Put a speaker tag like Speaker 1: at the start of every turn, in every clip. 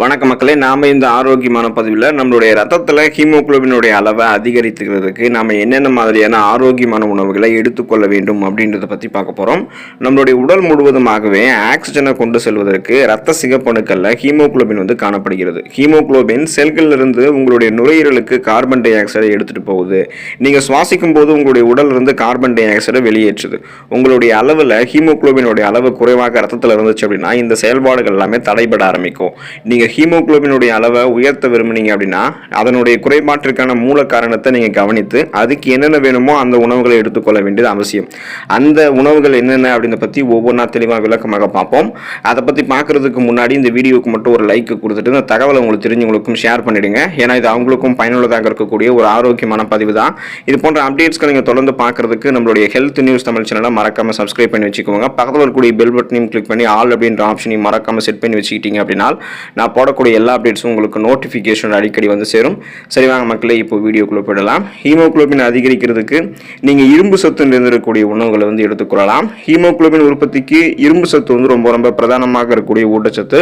Speaker 1: வணக்கம் மக்களே, நாம் இந்த ஆரோக்கியமான பதிவில் நம்மளுடைய ரத்தத்தில் ஹீமோகுளோபினுடைய அளவை அதிகரித்துக்கிறதுக்கு நாம் என்னென்ன மாதிரியான ஆரோக்கியமான உணவுகளை எடுத்துக்கொள்ள வேண்டும் அப்படின்றத பற்றி பார்க்க போகிறோம். நம்மளுடைய உடல் முழுவதுமாகவே ஆக்சிஜனை கொண்டு செல்வதற்கு ரத்த சிகப்பணுக்களில் ஹீமோகுளோபின் காணப்படுகிறது. ஹீமோகுளோபின் செல்களிலிருந்து உங்களுடைய நுரையீரலுக்கு கார்பன் டை ஆக்சைடை எடுத்துகிட்டு போகுது. நீங்கள் சுவாசிக்கும் போது உங்களுடைய உடலிருந்து கார்பன் டை ஆக்சைடை வெளியேற்றுது. உங்களுடைய அளவில் ஹீமோகுளோபினுடைய அளவு குறைவாக ரத்தத்தில் இருந்துச்சு அப்படின்னா இந்த செயல்பாடுகள் எல்லாமே தடைபட ஆரம்பிக்கும். நீங்கள் ஹீமோகுளோபினுடைய அளவை உயர்த்த விரும்புனீங்க அப்படின்னா அதனுடைய குறைபாட்டிற்கான மூல காரணத்தை நீங்கள் கவனித்து அதுக்கு என்னென்ன வேணுமோ அந்த உணவுகளை எடுத்துக்கொள்ள வேண்டியது அவசியம். அந்த உணவுகள் என்னென்ன அப்படின்றத பற்றி ஒவ்வொன்றா தெளிவாக விளக்கமாக பார்ப்போம். அதை பற்றி பார்க்குறதுக்கு முன்னாடி இந்த வீடியோவுக்கு மட்டும் ஒரு லைக் கொடுத்துட்டு இந்த தகவலை உங்களுக்கு தெரிஞ்சவங்களுக்கும் ஷேர் பண்ணிடுங்க. ஏன்னா இது அவங்களுக்கும் பயனுள்ளதாக இருக்கக்கூடிய ஒரு ஆரோக்கியமான பதிவு தான். இது போன்ற அப்டேட்ஸ்களை நீங்கள் தொடர்ந்து பார்க்குறதுக்கு நம்மளுடைய ஹெல்த் நியூஸ் தமிழ் சேனலை மறக்காமல் சப்ஸ்கிரைப் பண்ணி வச்சுக்கோங்க. பக்கத்தில் இருக்கக்கூடிய பெல் பட்டனையும் கிளிக் பண்ணி ஆல் அப்படின்ற ஆப்ஷனையும் மறக்காமல் செட் பண்ணி வச்சுக்கிட்டீங்க அப்படின்னா நான் போடக்கூடிய எல்லா அப்டேட்ஸும் உங்களுக்கு நோட்டிஃபிகேஷன் அடிக்கடி வந்து சேரும். சரி வாங்க மக்களே, இப்போ வீடியோக்குள்ளே போயிடலாம். ஹீமோகுளோபின் அதிகரிக்கிறதுக்கு நீங்கள் இரும்பு சத்து நிறைந்திருக்கக்கூடிய உணவுகளை எடுத்துக்கொள்ளலாம். ஹீமோகுளோபின் உற்பத்திக்கு இரும்பு சத்து ரொம்ப ரொம்ப பிரதானமாக இருக்கக்கூடிய ஊட்டச்சத்து.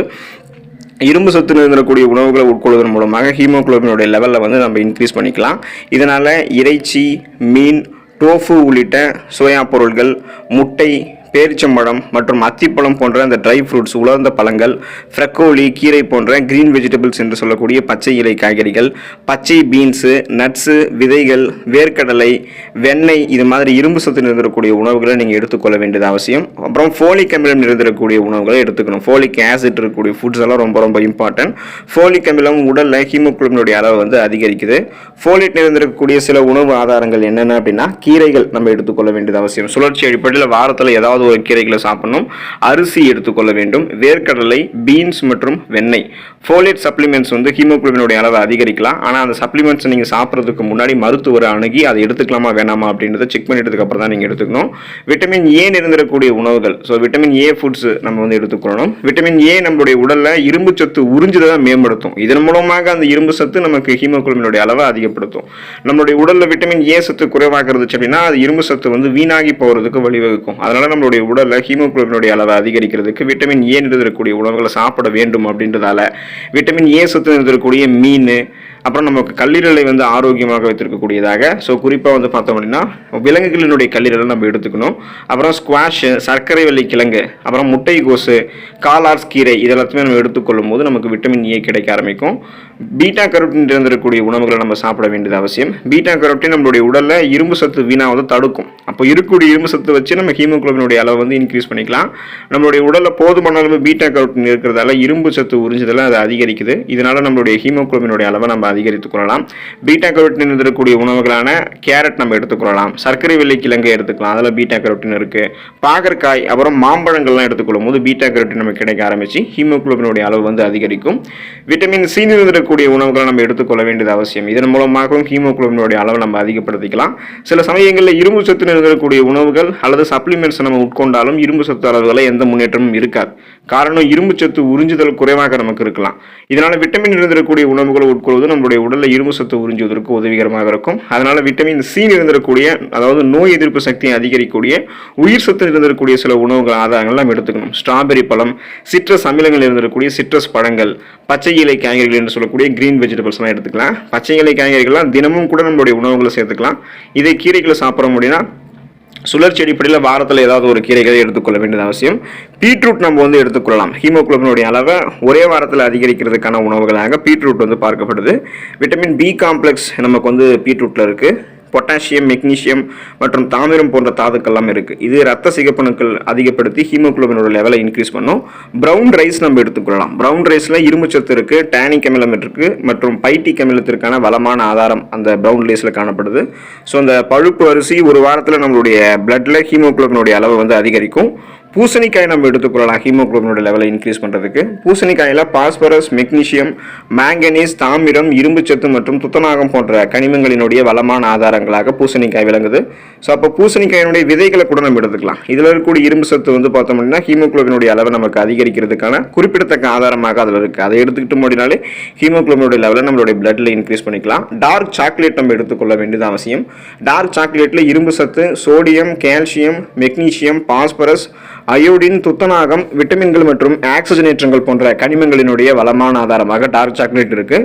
Speaker 1: இரும்பு சத்து நிறைந்திருக்கக்கூடிய உணவுகளை உட்கொள்வதன் மூலமாக ஹீமோகுளோபினுடைய லெவலில் நம்ம இன்க்ரீஸ் பண்ணிக்கலாம். இதனால் இறைச்சி, மீன், டோஃபு உள்ளிட்ட சோயா பொருட்கள், முட்டை, பேரிச்சம்பழம் மற்றும் அத்திப்பழம் போன்ற அந்த ட்ரை ஃப்ரூட்ஸ், உலர்ந்த பழங்கள், ஃப்ரெக்கோலி, கீரை போன்ற கிரீன் வெஜிடபிள்ஸ் என்று சொல்லக்கூடிய பச்சை இலை காய்கறிகள், பச்சை பீன்ஸு, நட்ஸு, விதைகள், வேர்க்கடலை, வெண்ணெய், இது மாதிரி இரும்பு சத்து நிறைந்திருக்கக்கூடிய உணவுகளை நீங்கள் எடுத்துக்கொள்ள வேண்டியது அவசியம். அப்புறம் ஃபோலிக் அமிலம் நிறைந்திருக்கக்கூடிய உணவுகளை எடுத்துக்கணும். ஃபோலிக் ஆசிட் இருக்கக்கூடிய ஃபுட்ஸ் எல்லாம் ரொம்ப ரொம்ப இம்பார்ட்டன்ட். ஃபோலிக் அமிலம் உடலில் ஹீமோகுளோபினுடைய அளவு அதிகரிக்குது. ஃபோலிக் நிறைந்திருக்கக்கூடிய சில உணவு ஆதாரங்கள் என்னென்ன அப்படின்னா கீரைகள் நம்ம எடுத்துக்கொள்ள வேண்டியது அவசியம். சுழற்சி அடிப்படையில் வாரத்தில் ஏதாவது ஒரு கீரைகளை சாப்பிடணும். அரிசி எடுத்துக்கொள்ள வேண்டும். வேர்க்கடலை, பீன்ஸ் மற்றும் வெண்ணெய். ஃபோலேட் சப்ளிமெண்ட்ஸ் ஹீமோகுளோபினுடைய அளவை அதிகரிக்கலாம். ஆனால் அந்த சப்ளிமெண்ட்ஸ் நீங்கள் சாப்பிட்றதுக்கு முன்னாடி மருத்துவரை அணுகி அதை எடுத்துக்கலாமா வேணாமா அப்படின்றத செக் பண்ணிட்டதுக்கு அப்புறம் தான் நீங்கள் எடுத்துக்கணும். விட்டமின் ஏ நிறைந்திருக்கக்கூடிய உணவுகள், ஸோ விட்டமின் ஏ ஃபுட்ஸ் நம்ம எடுத்துக்கொள்ளணும். விட்டமின் ஏ நம்மளுடைய உடலில் இரும்பு சத்து உறிஞ்சுதை மேம்படுத்தும். இதன் மூலமாக அந்த இரும்பு சத்து நமக்கு ஹீமோகுளோபினுடைய அளவை அதிகப்படுத்தும். நம்மளுடைய உடலில் விட்டமின் ஏ சத்து குறைவாக இருந்துச்சு அப்படின்னா அது இரும்பு சத்து வீணாகி போகிறதுக்கு வழிவகுக்கும். அதனால நம்மளுடைய உடல்ல ஹீமோகுளோபினுடைய அளவை அதிகரிக்கிறதுக்கு விட்டமின் ஏ நிறைந்திருக்கக்கூடிய உணவுகளை சாப்பிட வேண்டும். அப்படின்றதால விட்டமின் ஏ சத்து நிறைந்திருக்கக்கூடிய மீன், அப்புறம் நமக்கு கல்லீரலை ஆரோக்கியமாக வைத்திருக்கக்கூடியதாக, ஸோ குறிப்பாக பார்த்தோம் அப்படின்னா விலங்குகளினுடைய கல்லீரலை நம்ம எடுத்துக்கணும். அப்புறம் ஸ்குவாஷ், சர்க்கரை வள்ளி கிழங்கு, அப்புறம் முட்டைகோசு, காலார்ஸ் கீரை, இதெல்லாத்தையுமே நம்ம எடுத்துக்கொள்ளும் போது நமக்கு விட்டமின் ஏ கிடைக்க ஆரம்பிக்கும். பீட்டா கரோட்டின் இருந்திருக்கக்கூடிய உணவுகளை நம்ம சாப்பிட வேண்டியது அவசியம். பீட்டா கரோட்டின் நம்மளுடைய உடலில் இரும்பு சத்து வீணாக தடுக்கும். அப்போ இருக்கக்கூடிய இரும்பு சத்து வச்சு நம்ம ஹீமோகுளோபினுடைய அளவை இன்க்ரீஸ் பண்ணிக்கலாம். நம்மளுடைய உடலில் போதுமான அளவு பீட்டா கரோட்டின் இருக்கிறதால இரும்பு சத்து உறிஞ்சுதல் அது அதிகரிக்குது. இதனால நம்மளுடைய ஹீமோகுளோபினுடைய அளவை நம்ம அதிகரித்துக் கொள்ளலாம். பீட்டா கரோட்டின் இருக்கக்கூடிய உணவுகளான கேரட் நம்ம எடுத்துக்கொள்ளலாம். சர்க்கரை வெள்ளை கிழங்கு எடுத்துக்கலாம், அதில் பீட்டா கரோட்டின் இருக்கு. பாகற்காய், அப்புறம் மாம்பழங்கள்லாம் எடுத்துக்கொள்ளும் போது பீட்டா கரோட்டின் நமக்கு கிடைக்க ஆரம்பிச்சு ஹீமோகுளோபினுடைய அளவு அதிகரிக்கும். விட்டமின் சி இருக்கக்கூடிய உணவுகளை நம்ம எடுத்துக்கொள்ள வேண்டியது அவசியம். இதன் மூலமாகவும் ஹீமோகுளோபினுடைய அளவை நம்ம அதிகப்படுத்திக்கலாம். சில சமயங்களில் இரும்பு சத்து இருக்கக்கூடிய உணவுகள் அல்லது சப்ளிமெண்ட்ஸ் நம்ம உட்கொண்டாலும் இரும்பு சத்து அளவுகளை எந்த முன்னேற்றமும் இருக்காது. காரணம் இரும்பு சத்து உறிஞ்சுதல் குறைவாக நமக்கு இருக்கலாம். இதனால விட்டமின் இருந்திருக்கக்கூடிய உணவுகளை உட்கொள்வது நம்மளுடைய உடலில் இரும்பு சத்து உறிஞ்சுவதற்கு உதவிகரமாக இருக்கும். அதனால விட்டமின் சி இருந்திருக்கக்கூடிய, அதாவது நோய் எதிர்ப்பு சக்தியை அதிகரிக்கக்கூடிய உயிர் சத்து இருந்திருக்கக்கூடிய சில உணவுகள் ஆதாரங்கள் நம்ம எடுத்துக்கணும். ஸ்ட்ராபெரி பழம், சிட்ரஸ் அமிலங்கள் இருந்திருக்கக்கூடிய சிட்ரஸ் பழங்கள், பச்சை இலை காய்கறிகள் என்று சொல்லக்கூடிய கிரீன் வெஜிடபிள்ஸ் எல்லாம் எடுத்துக்கலாம். பச்சை இலை காய்கறிகள்லாம் தினமும் கூட நம்மளுடைய உணவுகளை சேர்த்துக்கலாம். இதை கீரைகளை சாப்பிட முடியும்னா சுழற்சி அடிப்படையில் வாரத்தில் ஏதாவது ஒரு கீரைகளை எடுத்துக்கொள்ள வேண்டியது அவசியம். பீட்ரூட் நம்ம எடுத்துக்கொள்ளலாம். ஹீமோகுளோபினுடைய அளவை ஒரே வாரத்தில் அதிகரிக்கிறதுக்கான உணவுகளாக பீட்ரூட் பார்க்கப்படுது. விட்டமின் பி காம்ப்ளெக்ஸ் நமக்கு பீட்ரூட்டில் இருக்குது. பொட்டாசியம், மெக்னீசியம் மற்றும் தாமிரம் போன்ற தாதுக்கள்லாம் இருக்குது. இது ரத்த சிகப்பணுக்கள் அதிகப்படுத்தி ஹீமோகுளோபினோட லெவலை இன்க்ரீஸ் பண்ணும். ப்ரௌன் ரைஸ் நம்ம எடுத்துக்கொள்ளலாம். ப்ரௌன் ரைஸில் இரும்பு சத்து இருக்குது, டேனிக் அமிலம் இருக்குது மற்றும் பைட்டிக் அமிலத்திற்கான வளமான ஆதாரம் அந்த ப்ரௌன் ரைஸில் காணப்படுது. ஸோ அந்த பழுப்பு அரிசி ஒரு வாரத்தில் நம்மளுடைய பிளட்டில் ஹீமோகுளோபினுடைய அளவு அதிகரிக்கும். பூசணிக்காய் நம்ம எடுத்துக்கொள்ளலாம் ஹீமோகுளோபினோட லெவலை இன்க்ரீஸ் பண்ணுறதுக்கு. பூசணிக்காயில் பாஸ்பரஸ், மெக்னீசியம், மேங்கனீஸ், தாமிரம், இரும்பு சத்து மற்றும் துத்தநாகம் போன்ற கனிமங்களினுடைய வளமான ஆதாரங்களாக பூசணிக்காய் விளங்குது. ஸோ அப்போ பூசணிக்காயினுடைய விதைகளை கூட நம்ம எடுத்துக்கலாம். இதில் இருக்கக்கூடிய இரும்பு சத்து பார்த்தோம் அப்படின்னா ஹீமோகுளோபினுடைய அளவை நமக்கு அதிகரிக்கிறதுக்கான குறிப்பிடத்தக்க ஆதாரமாக அதில் இருக்குது. அதை எடுத்துக்கிட்டு முடினாலே ஹீமோகுளோபினுடைய லெவலை நம்மளுடைய பிளட்டில் இன்க்ரீஸ் பண்ணிக்கலாம். டார்க் சாக்லேட் நம்ம எடுத்துக்கொள்ள வேண்டியது அவசியம். டார்க் சாக்லேட்டில் இரும்பு சத்து, sodium, calcium, magnesium, phosphorus, iodine, துத்தநாகம், விட்டமின்கள் மற்றும் ஆக்சிஜனேற்றங்கள் போன்ற கனிமங்களினுடைய வளமான ஆதாரமாக டார்க் சாக்லேட் இருக்கு.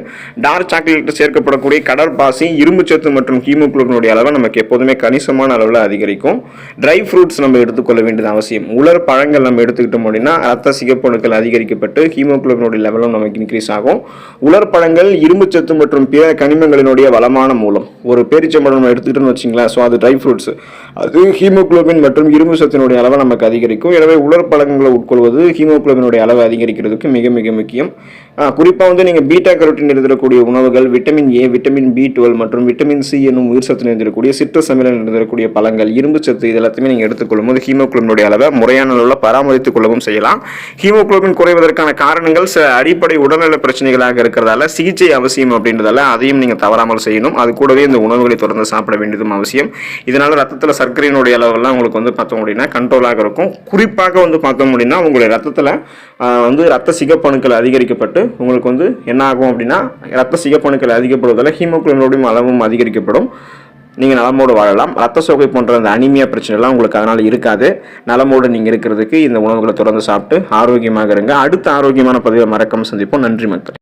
Speaker 1: டார்க் சாக்லேட் சேர்க்கப்படக்கூடிய கடற்பாசி, இரும்புச்சத்து மற்றும் ஹீமோகுளோபினுடைய அளவை நமக்கு எப்போதுமே கணிசமான அளவில் அதிகரிக்கும். ட்ரை ஃப்ரூட்ஸ் நம்ம எடுத்துக்கொள்ள வேண்டியது அவசியம். உலர் பழங்கள் நம்ம எடுத்துக்கிட்டோம் அப்படின்னா ரத்த சிகப்பணுக்கள் அதிகரிக்கப்பட்டு ஹீமோகுளோபினுடைய லெவலும் நமக்கு இன்க்ரீஸ் ஆகும். உலர் பழங்கள் இரும்புச்சத்து மற்றும் பிற கனிமங்களினுடைய வளமான மூலம். ஒரு பேரிச்சம்பழம் நம்ம எடுத்துக்கிட்டோம்னு வச்சிங்களேன், ஸோ அது ட்ரை ஃப்ரூட்ஸ், அது ஹீமோகுளோபின் மற்றும் இரும்பு சத்தினுடைய அளவை நமக்கு அதிகரிக்கும். எனவே உலர் பழங்களை உட்கொள்வது ஹீமோகுளோபினுடைய அளவை அதிகரிக்கிறதுக்கு மிக மிக முக்கியம். குறிப்பாக வந்து நீங்கள் பீட்டா கரோட்டின் இருந்திருக்கக்கூடிய உணவுகள், விட்டமின் ஏ, விட்டமின் B12 மற்றும் விட்டமின் சி என்னும் உயிர் சத்து இருந்திருக்கக்கூடிய சிட்ரஸ் அமிலம் இருந்திருக்கக்கூடிய பழங்கள், இரும்பு சத்து இது எல்லாத்தையுமே நீங்கள் எடுத்துக்கொள்ளும் போது ஹீமோகுளோபினுடைய அளவை முறையான அளவில் பராமரித்துக் கொள்ளவும் செய்யலாம். ஹீமோகுளோபின் குறைவதற்கான காரணங்கள் சில அடிப்படை உடல்நல பிரச்சனைகளாக இருக்கிறதால சிகிச்சை அவசியம் அப்படின்றதால அதையும் நீங்கள் தவறாமல் செய்யணும். அது கூடவே இந்த உணவுகளை தொடர்ந்து சாப்பிட வேண்டியதும் அவசியம். இதனால ரத்தத்தில் சர்க்கரையினுடைய அளவெல்லாம் உங்களுக்கு வந்து பார்த்தோம் அப்படின்னா கண்ட்ரோலாக இருக்கும். குறிப்பாக வந்து பார்த்தோம் அப்படின்னா உங்களுடைய ரத்தத்தில் வந்து ரத்த சிகப்பணுக்கள் அதிகரிக்கப்பட்டு உங்களுக்கு வந்து என்ன ஆகும் அப்படின்னா ரத்த சிகப்பணுக்கள் அதிகப்படுவதால் ஹீமோகுளோபினுடைய அளவும் அதிகரிக்கப்படும். நீங்கள் நலமோடு வாழலாம். ரத்த சோகை போன்ற அந்த அனிமியா பிரச்சனைலாம் உங்களுக்கு அதனால் இருக்காது. நலமோடு நீங்கள் இருக்கிறதுக்கு இந்த உணவுகளை தொடர்ந்து சாப்பிட்டு ஆரோக்கியமாக இருங்க. அடுத்த ஆரோக்கியமான பதிவை மறக்காம சந்திப்போம். நன்றி மக்கள்.